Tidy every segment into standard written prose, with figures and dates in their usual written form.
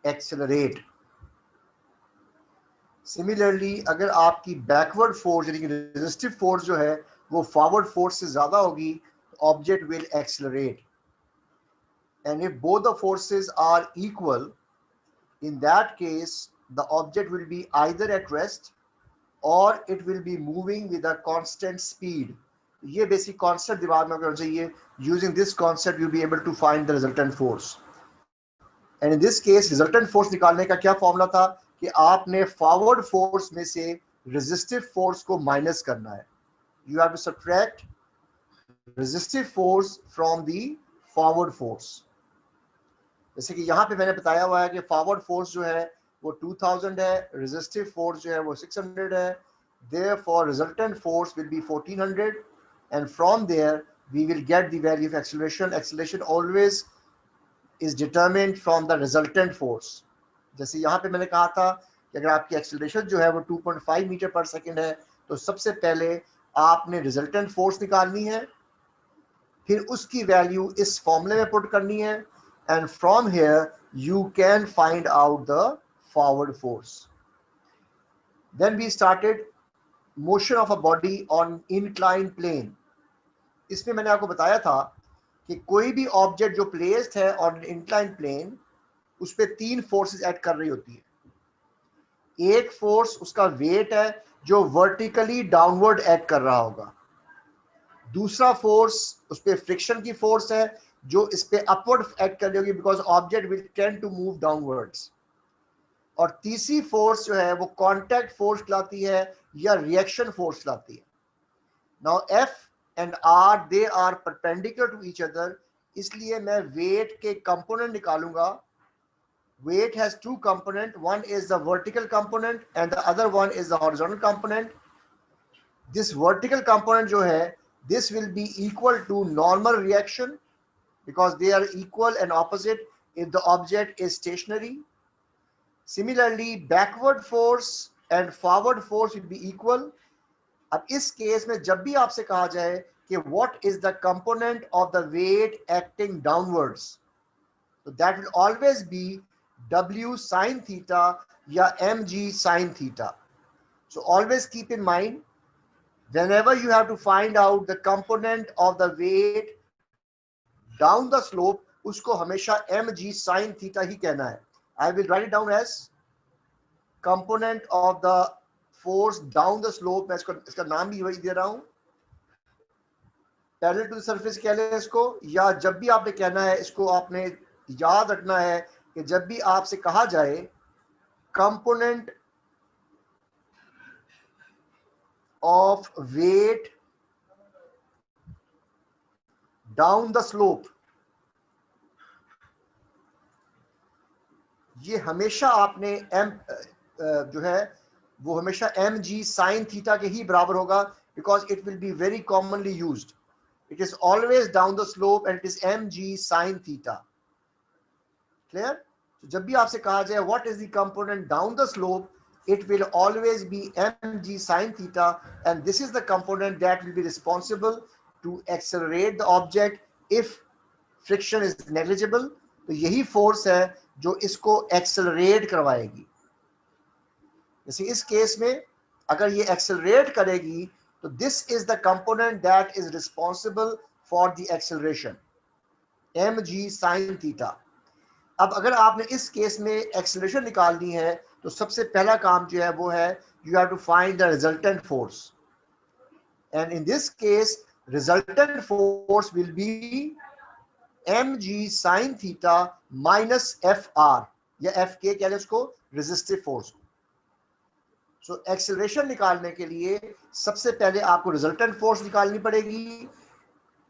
Accelerate. Similarly अगर आपकी backward force यानी कि रेजिस्टिव फोर्स जो है वो फॉरवर्ड फोर्स से ज़्यादा होगी, object will accelerate. And if both the forces are equal, in that case the object will be either at rest or it will be moving with a constant speed. ये basic concept दिमाग में होना चाहिए. Using this concept you'll be able to find the resultant force. And in this case resultant force निकालने का क्या formula था कि आपने फॉरवर्ड फोर्स में से रेजिस्टिव फोर्स को माइनस करना है. You have to subtract resistive force from the forward force. जैसे कि यहाँ पे मैंने बताया हुआ है कि फॉरवर्ड फोर्स जो है वो 2000 है, रेजिस्टिव फोर्स जो है वो 600 है. Therefore resultant force will be 1400 and from there we will get the value of acceleration. Acceleration always is determined from the resultant force. जैसे यहाँ पे मैंने कहा था कि अगर आपकी एक्सेलरेशन जो है वो 2.5 मीटर पर सेकेंड है तो सबसे पहले आपने रिजल्टेंट फोर्स निकालनी है, फिर उसकी वैल्यू इस फॉर्मूले में पुट करनी है, and from here you can find out the forward force. Then we started motion of a body on inclined plane. इसमें मैंने आपको बताया था कि कोई भी ऑब्जेक्ट जो प्लेस्ड है ऑन इंक्लाइन प्लेन उस पर तीन फोर्सेस ऐड कर रही होती है. एक फोर्स उसका वेट है जो वर्टिकली डाउनवर्ड ऐड कर रहा होगा. दूसरा फोर्स उस पर फ्रिक्शन की फोर्स है जो इस पे अपवर्ड एक्ट कर रही होगी because object will tend to move downwards. और तीसरी फोर्स जो है वो कांटेक्ट फोर्स कहलाती है या रिएक्शन फोर्स कहलाती है. Now F and R they are perpendicular to each other, इसलिए मैं वेट के कंपोनेंट निकालूंगा. Weight has two component, one is the vertical component and the other one is the horizontal component. This vertical component जो है this will be equal to normal reaction because they are equal and opposite if the object is stationary. Similarly backward force and forward force will be equal. अब इस case में जब भी आपसे कहा जाए कि what is the component of the weight acting downwards, so that will always be W sin theta या mg sin theta. So always keep in mind whenever you have to find out the component of the weight down the slope, उसको हमेशा mg sin theta ही कहना है. I will write it down as component of the force down the slope. मैं इसका नाम भी वही दे रहा हूँ, पैरेलल टू द सरफेस कह लें इसको. या जब भी आपने कहना है इसको आपने याद रखना है कि जब भी आपसे कहा जाए component of weight down the slope, ये हमेशा आपने एम जो है वो हमेशा एम जी साइन थीटा के ही बराबर होगा because it will be very commonly used. It is always down the slope and it is m g sine theta. Clear? तो जब भी आपसे कहा जाए what is the component down the slope, it will always be mg sin theta and this is the component that will be responsible to accelerate the object if friction is negligible. तो यही force है जो इसको accelerate करवाएगी. जैसे इस case में अगर ये एक्सेलरेट करेगी तो this is the component that is responsible for the acceleration, mg sin theta. अब अगर आपने इस केस में एक्सेलरेशन निकालनी है तो सबसे पहला काम जो है वो है you have to find the resultant force. And in this case resultant force will be mg sin theta minus fr या fk कह लें उसको, रेजिस्टिव फोर्स. सो एक्सेलरेशन निकालने के लिए सबसे पहले आपको रिजल्टेंट फोर्स निकालनी पड़ेगी.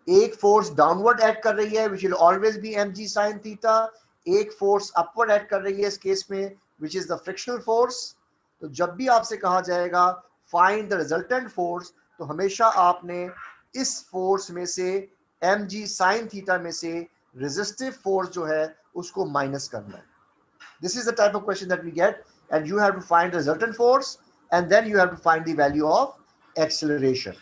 एक फोर्स डाउनवर्ड एक्ट कर रही है which will always be mg sin theta. एक फोर्स अपवर्ड एक्ट कर रही है इस केस में which is the frictional force. तो जब भी आपसे कहा जाएगा फाइंड द रिजल्टेंट फोर्स तो हमेशा आपने इस फोर्स में से mg sin थीटा में से रेजिस्टिव फोर्स जो है उसको माइनस करना है. This is the type of question that we get and you have to find the resultant force and then you have to find the value of acceleration.